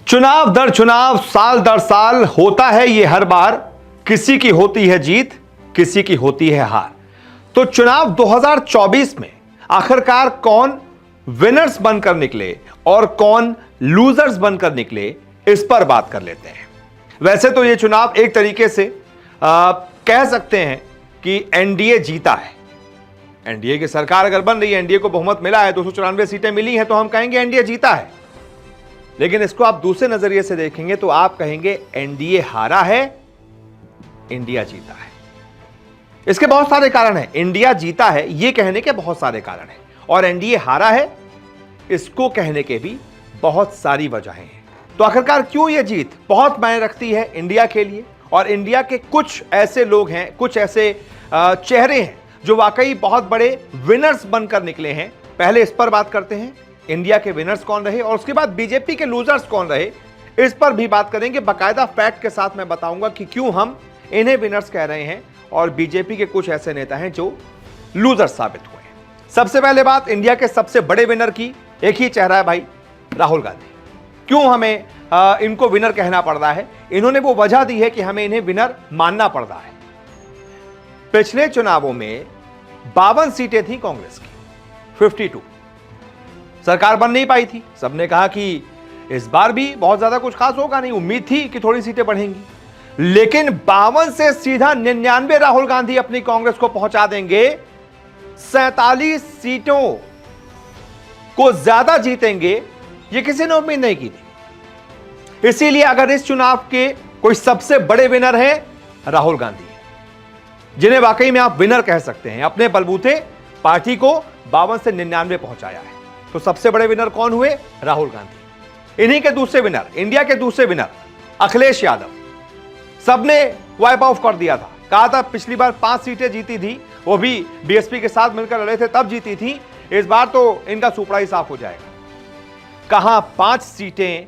चुनाव दर चुनाव, साल दर साल होता है ये हर बार। किसी की होती है जीत, किसी की होती है हार। तो चुनाव 2024 में आखिरकार कौन विनर्स बनकर निकले और कौन लूजर्स बनकर निकले, इस पर बात कर लेते हैं। वैसे तो ये चुनाव एक तरीके से कह सकते हैं कि एनडीए जीता है। एनडीए की सरकार अगर बन रही है, एनडीए को बहुमत मिला है, 294 सीटें मिली हैं, तो हम कहेंगे एनडीए जीता है। लेकिन इसको आप दूसरे नजरिए से देखेंगे तो आप कहेंगे एनडीए हारा है, इंडिया जीता है। इसके बहुत सारे कारण हैं। इंडिया जीता है ये कहने के बहुत सारे कारण हैं, और एनडीए हारा है इसको कहने के भी बहुत सारी वजहें हैं। तो आखिरकार क्यों यह जीत बहुत मायने रखती है इंडिया के लिए, और इंडिया के कुछ ऐसे लोग हैं, कुछ ऐसे चेहरे हैं जो वाकई बहुत बड़े विनर्स बनकर निकले हैं। पहले इस पर बात करते हैं, इंडिया के विनर्स कौन रहे, और उसके बाद बीजेपी के लूजर्स कौन रहे, इस पर भी बात करेंगे। बाकायदा फैक्ट के साथ मैं बताऊंगा कि क्यों हम इन्हें विनर्स कह रहे हैं और बीजेपी के कुछ ऐसे नेता हैं जो लूजर्स साबित हुए हैं। सबसे पहले बात इंडिया के सबसे बड़े विनर की। एक ही चेहरा है भाई, राहुल गांधी। क्यों हमें इनको विनर कहना पड़ रहा है? इन्होंने वो वजह दी है कि हमें इन्हें विनर मानना पड़ रहा है। पिछले चुनावों में 52 सीटें थी कांग्रेस की, 52। सरकार बन नहीं पाई थी। सबने कहा कि इस बार भी बहुत ज्यादा कुछ खास होगा नहीं, उम्मीद थी कि थोड़ी सीटें बढ़ेंगी। लेकिन 52 से सीधा 99 राहुल गांधी अपनी कांग्रेस को पहुंचा देंगे। 47 सीटों को ज्यादा जीतेंगे, ये किसी ने उम्मीद नहीं की थी। इसीलिए अगर इस चुनाव के कोई सबसे बड़े विनर है, राहुल गांधी है, जिन्हें वाकई में आप विनर कह सकते हैं। अपने बलबूते पार्टी को 52 से 99 पहुंचाया है। तो सबसे बड़े विनर कौन हुए? राहुल गांधी। इन्हीं के दूसरे विनर, इंडिया के दूसरे विनर अखिलेश यादव। सबने वाइप ऑफ कर दिया था, कहा था पिछली बार 5 सीटें जीती थी, वो भी बीएसपी के साथ मिलकर लड़े थे तब जीती थी। इस बार तो इनका सुपड़ा ही साफ हो जाएगा। कहां 5 सीटें,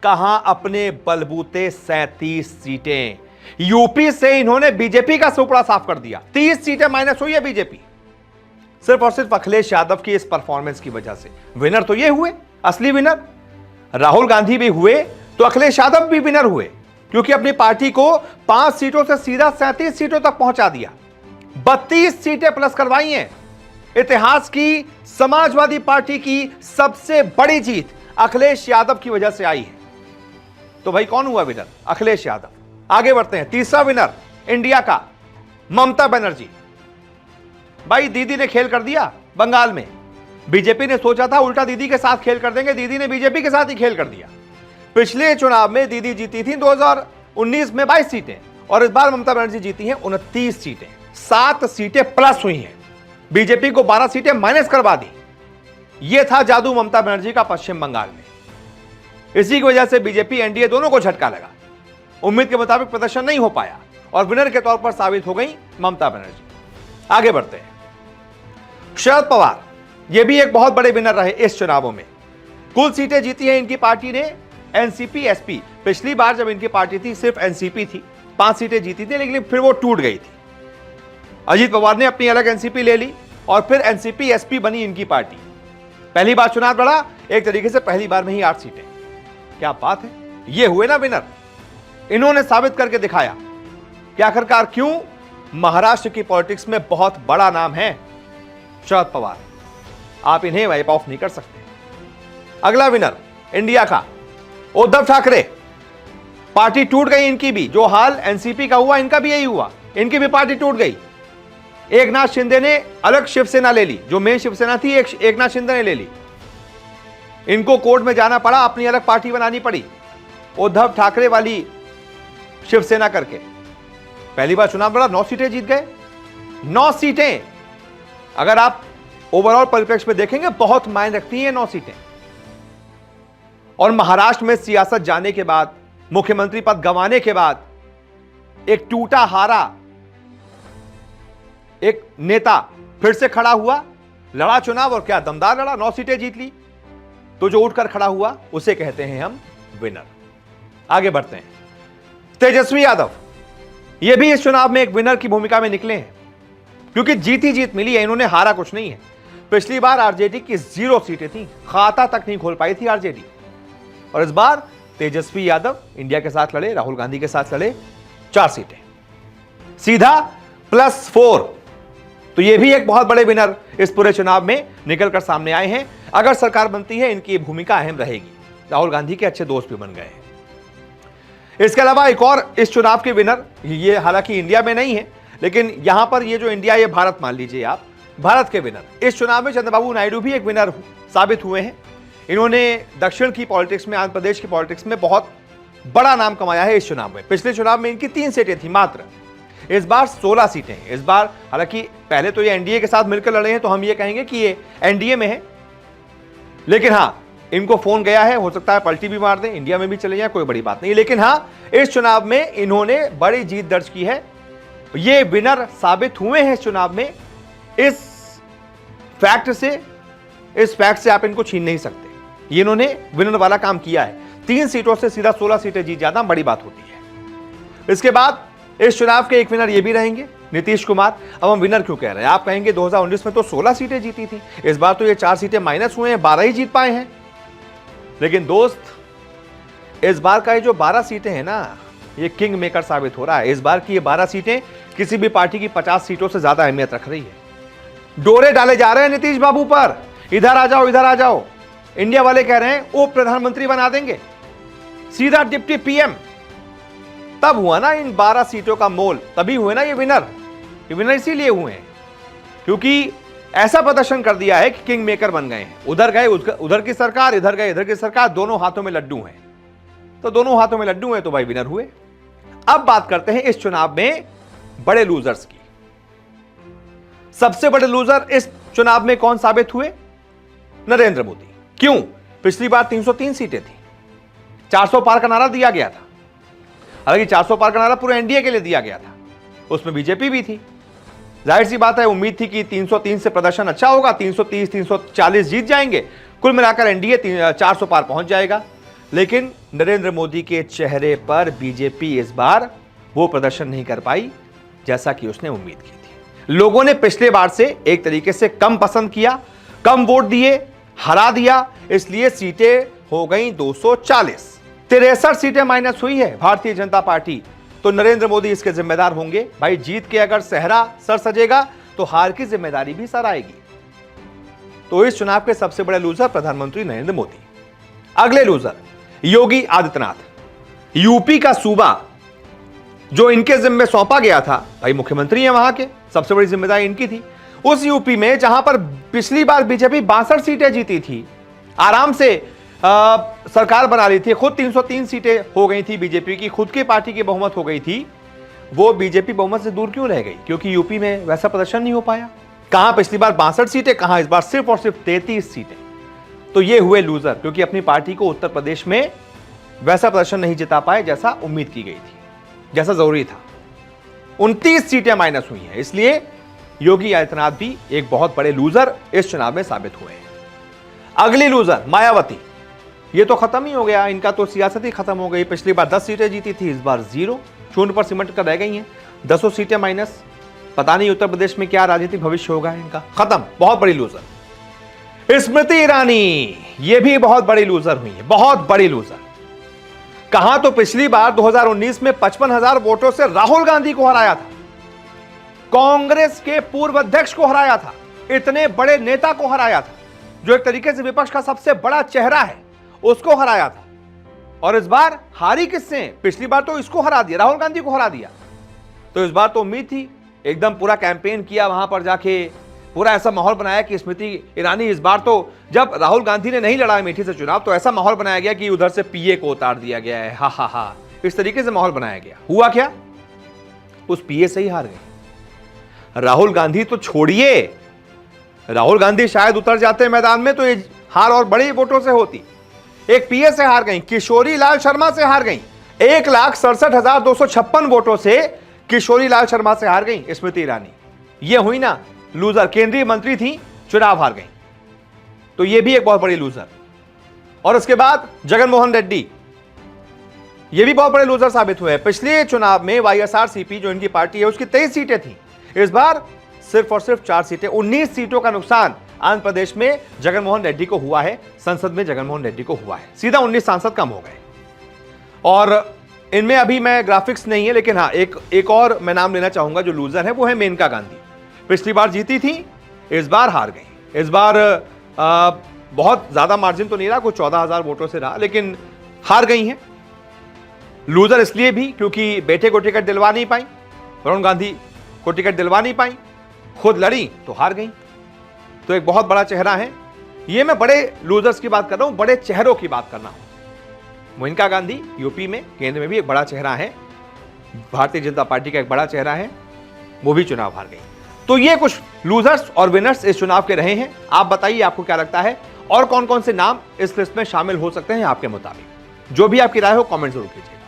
कहां अपने बलबूते 37 सीटें। यूपी से इन्होंने बीजेपी का सुपड़ा साफ कर दिया। 30 सीटें माइनस हुई है बीजेपी, सिर्फ और सिर्फ अखिलेश यादव की इस परफॉर्मेंस की वजह से। विनर तो ये हुए, असली विनर राहुल गांधी भी हुए, तो अखिलेश यादव भी विनर हुए, क्योंकि अपनी पार्टी को 5 सीटों से सीधा 37 सीटों तक पहुंचा दिया। 32 सीटें प्लस करवाई हैं। इतिहास की समाजवादी पार्टी की सबसे बड़ी जीत अखिलेश यादव की वजह से आई है। तो भाई कौन हुआ विनर? अखिलेश यादव। आगे बढ़ते हैं। तीसरा विनर इंडिया का ममता बनर्जी। भाई दीदी ने खेल कर दिया बंगाल में। बीजेपी ने सोचा था उल्टा दीदी के साथ खेल कर देंगे, दीदी ने बीजेपी के साथ ही खेल कर दिया। पिछले चुनाव में दीदी जीती थी 2019 में 22 सीटें, और इस बार ममता बनर्जी जीती हैं 29 सीटें। 7 सीटें प्लस हुई हैं। बीजेपी को 12 सीटें माइनस करवा दी। यह था जादू ममता बनर्जी का पश्चिम बंगाल में। इसी की वजह से बीजेपी एनडीए दोनों को झटका लगा। उम्मीद के मुताबिक प्रदर्शन नहीं हो पाया और विनर के तौर पर साबित हो गई ममता बनर्जी। आगे बढ़ते हैं। शरद पवार, यह भी एक बहुत बड़े विनर रहे इस चुनावों में। कुल सीटें जीती हैं इनकी पार्टी ने एनसीपी एसपी। पिछली बार जब इनकी पार्टी थी सिर्फ एनसीपी थी, 5 सीटें जीती थी, लेकिन फिर वो टूट गई थी। अजीत पवार ने अपनी अलग एनसीपी ले ली और फिर एनसीपी एसपी बनी इनकी पार्टी। पहली बार चुनाव लड़ा, एक तरीके से पहली बार में ही 8 सीटें। क्या बात है, ये हुए ना विनर। इन्होंने साबित करके दिखाया कि आखिरकार क्यों महाराष्ट्र की पॉलिटिक्स में बहुत बड़ा नाम है शरद पवार। आप इन्हें वाइप ऑफ नहीं कर सकते। अगला विनर इंडिया का उद्धव ठाकरे। पार्टी टूट गई इनकी भी। जो हाल एनसीपी का हुआ, इनका भी यही हुआ। इनकी भी पार्टी टूट गई। एकनाथ शिंदे ने अलग शिवसेना ले ली, जो मेन शिवसेना थी एकनाथ शिंदे ने ले ली। इनको कोर्ट में जाना पड़ा, अपनी अलग पार्टी बनानी पड़ी उद्धव ठाकरे वाली शिवसेना करके। पहली बार चुनाव लड़ा, 9 सीटें जीत गए। 9 सीटें अगर आप ओवरऑल परिप्रेक्ष्य में देखेंगे बहुत मायने रखती हैं 9 सीटें। और महाराष्ट्र में सियासत जाने के बाद, मुख्यमंत्री पद गंवाने के बाद, एक टूटा हारा एक नेता फिर से खड़ा हुआ, लड़ा चुनाव, और क्या दमदार लड़ा, 9 सीटें जीत ली। तो जो उठकर खड़ा हुआ उसे कहते हैं हम विनर। आगे बढ़ते हैं। तेजस्वी यादव, यह भी इस चुनाव में एक विनर की भूमिका में निकले हैं, क्योंकि जीत ही जीत मिली है, इन्होंने हारा कुछ नहीं है। पिछली बार आरजेडी की 0 सीटें थी, खाता तक नहीं खोल पाई थी आरजेडी, और इस बार तेजस्वी यादव इंडिया के साथ लड़े, राहुल गांधी के साथ लड़े, 4 सीटें सीधा +4। तो ये भी एक बहुत बड़े विनर इस पूरे चुनाव में निकलकर सामने आए हैं। अगर सरकार बनती है इनकी भूमिका अहम रहेगी। राहुल गांधी के अच्छे दोस्त भी बन गए हैं। इसके अलावा एक और इस चुनाव के विनर, ये हालांकि इंडिया में नहीं है, लेकिन यहां पर ये जो इंडिया, ये भारत मान लीजिए आप, भारत के विनर इस चुनाव में चंद्रबाबू नायडू भी एक विनर साबित हुए हैं। इन्होंने दक्षिण की पॉलिटिक्स में, आंध्र प्रदेश की पॉलिटिक्स में बहुत बड़ा नाम कमाया है इस चुनाव में। पिछले चुनाव में इनकी 3 सीटें थी मात्र, इस बार 16 सीटें हैं। इस बार हालांकि पहले तो ये एनडीए के साथ मिलकर लड़े हैं, तो हम ये कहेंगे कि ये एनडीए में है, लेकिन हां, इनको फोन गया है, हो सकता है पलटी भी मार दें, इंडिया में भी चले जाए, कोई बड़ी बात नहीं। लेकिन हां, इस चुनाव में इन्होंने बड़ी जीत दर्ज की है, ये विनर साबित हुए हैं इस चुनाव में। इस फैक्ट से आप इनको छीन नहीं सकते। ये इन्होंने विनर वाला काम किया है। 3 सीटों से सीधा 16 सीटें जीत जाना बड़ी बात होती है। इसके बाद इस चुनाव के एक विनर ये भी रहेंगे, नीतीश कुमार। अब हम विनर क्यों कह रहे हैं? आप कहेंगे 2019 में तो 16 सीटें जीती थी, इस बार तो ये 4 सीटें माइनस हुए हैं, 12 ही जीत पाए हैं। लेकिन दोस्त, इस बार का ये जो 12 सीटें हैं ना, ये किंग मेकर साबित हो रहा है। इस बार की ये 12 सीटें किसी भी पार्टी की 50 सीटों से ज्यादा अहमियत रख रही है। डोरे डाले जा रहे हैं नीतीश बाबू पर, इधर आ जाओ, इधर आ जाओ। इंडिया वाले कह रहे हैं उप प्रधानमंत्री बना देंगे, सीधा डिप्टी पीएम। तब हुआ ना इन 12 सीटों का मोल, तभी हुए ना ये विनर। ये विनर इसीलिए हुए हैं क्योंकि ऐसा प्रदर्शन कर दिया है कि किंग मेकर बन गए हैं। उधर गए उधर की सरकार, इधर गए इधर की सरकार, दोनों हाथों में लड्डू हैं। तो दोनों हाथों में लड्डू हैं तो भाई विनर हुए। अब बात करते हैं इस चुनाव में बड़े लूजर्स की। सबसे बड़े लूजर इस चुनाव में कौन साबित हुए? नरेंद्र मोदी। क्यों? पिछली बार 303 सीटें थी, 400 पार का नारा दिया गया था। हालांकि 400 पार का नारा पूरे एनडीए के लिए दिया गया था, उसमें बीजेपी भी थी। जाहिर सी बात है, उम्मीद थी कि 303 से प्रदर्शन अच्छा होगा, 330 340 जीत जाएंगे, कुल मिलाकर एनडीए 400 पार पहुंच जाएगा। लेकिन नरेंद्र मोदी के चेहरे पर बीजेपी इस बार वो प्रदर्शन नहीं कर पाई जैसा कि उसने उम्मीद की थी। लोगों ने पिछले बार से एक तरीके से कम पसंद किया, कम वोट दिए, हरा दिया, इसलिए सीटें हो गई 240। 63 सीटें माइनस हुई है भारतीय जनता पार्टी। तो नरेंद्र मोदी इसके जिम्मेदार होंगे। भाई, जीत के अगर सेहरा सर सजेगा तो हार की जिम्मेदारी भी सर आएगी। तो इस चुनाव के सबसे बड़े लूजर प्रधानमंत्री नरेंद्र मोदी। अगले लूजर योगी आदित्यनाथ। यूपी का सूबा जो इनके जिम्मे सौंपा गया था, भाई मुख्यमंत्री हैं वहां के, सबसे बड़ी जिम्मेदारी इनकी थी। उस यूपी में जहां पर पिछली बार बीजेपी 62 सीटें जीती थी, आराम से सरकार बना ली थी, खुद 303 सीटें हो गई थी बीजेपी की, खुद की पार्टी की बहुमत हो गई थी, वो बीजेपी बहुमत से दूर क्यों रह गई? क्योंकि यूपी में वैसा प्रदर्शन नहीं हो पाया। कहां पिछली बार 62 सीटें, कहां इस बार सिर्फ और सिर्फ 33 सीटें। तो ये हुए लूजर, क्योंकि अपनी पार्टी को उत्तर प्रदेश में वैसा प्रदर्शन नहीं जिता पाए जैसा उम्मीद की गई थी, जैसा जरूरी था। 29 सीटें माइनस हुई हैं, इसलिए योगी आदित्यनाथ भी एक बहुत बड़े लूजर इस चुनाव में साबित हुए हैं। अगली लूजर मायावती। ये तो खत्म ही हो गया, इनका तो सियासत ही खत्म हो गई। पिछली बार 10 सीटें जीती थी, इस बार 0, शून्य पर सिमट कर रह गई हैं। 10 सीटें माइनस। पता नहीं उत्तर प्रदेश में क्या राजनीतिक भविष्य होगा इनका, खत्म। बहुत बड़ी लूजर स्मृति ईरानी, ये भी बहुत बड़ी लूजर हुई है, बहुत बड़ी लूजर। कहां तो पिछली बार 2019 में 55,000 वोटों से राहुल गांधी को हराया था, कांग्रेस के पूर्व अध्यक्ष को हराया था, इतने बड़े नेता को हराया था, जो एक तरीके से विपक्ष का सबसे बड़ा चेहरा है, उसको हराया था। और इस बार हारी किससे? पिछली बार तो इसको हरा दिया, राहुल गांधी को हरा दिया। तो इस बार तो उम्मीद थी, एकदम पूरा कैंपेन किया वहां पर जाके, पूरा ऐसा माहौल बनाया कि स्मृति ईरानी इस बार तो, जब राहुल गांधी ने नहीं लड़ा अमेठी से चुनाव, तो ऐसा माहौल बनाया गया कि उधर से पीए को उतार दिया गया है, हा हा हा, इस तरीके से माहौल बनाया गया। हुआ क्या? उस पीए से ही हार गए। राहुल गांधी तो छोड़िए, राहुल गांधी शायद उतर जाते मैदान में तो ये हार और बड़ी वोटों से होती। एक पीए से हार गई, किशोरी लाल शर्मा से हार गई, 1,67,256 वोटों से किशोरी लाल शर्मा से हार गई स्मृति ईरानी। ये हुई ना लूजर, केंद्रीय मंत्री थी, चुनाव हार गई। तो ये भी एक बहुत बड़ी लूजर। और उसके बाद जगनमोहन रेड्डी, ये भी बहुत बड़े लूजर साबित हुए। पिछले चुनाव में वाईएसआरसीपी जो इनकी पार्टी है, उसकी 23 सीटें थी, इस बार सिर्फ और सिर्फ 4 सीटें। 19 सीटों का नुकसान आंध्र प्रदेश में जगनमोहन रेड्डी को हुआ है, संसद में जगनमोहन रेड्डी को हुआ है, सीधा 19 सांसद कम हो गए। और इनमें अभी मैं ग्राफिक्स नहीं है, लेकिन हाँ एक और मैं नाम लेना चाहूंगा जो लूजर है, वो है मेनका गांधी। पिछली बार जीती थी, इस बार हार गई। इस बार बहुत ज्यादा मार्जिन तो नहीं रहा, कुछ 14,000 वोटों से रहा, लेकिन हार गई हैं। लूजर इसलिए भी क्योंकि बेटे को टिकट दिलवा नहीं पाई, वरुण गांधी को टिकट दिलवा नहीं पाई, खुद लड़ी तो हार गई। तो एक बहुत बड़ा चेहरा है ये। मैं बड़े लूजर्स की बात कर रहा हूं, बड़े चेहरों की बात करना हूं। मेनका गांधी यूपी में, केंद्र में भी एक बड़ा चेहरा है, भारतीय जनता पार्टी का एक बड़ा चेहरा है, वो भी चुनाव हार गई। तो ये कुछ लूजर्स और विनर्स इस चुनाव के रहे हैं। आप बताइए आपको क्या लगता है, और कौन कौन से नाम इस लिस्ट में शामिल हो सकते हैं आपके मुताबिक। जो भी आपकी राय हो कमेंट जरूर कीजिए।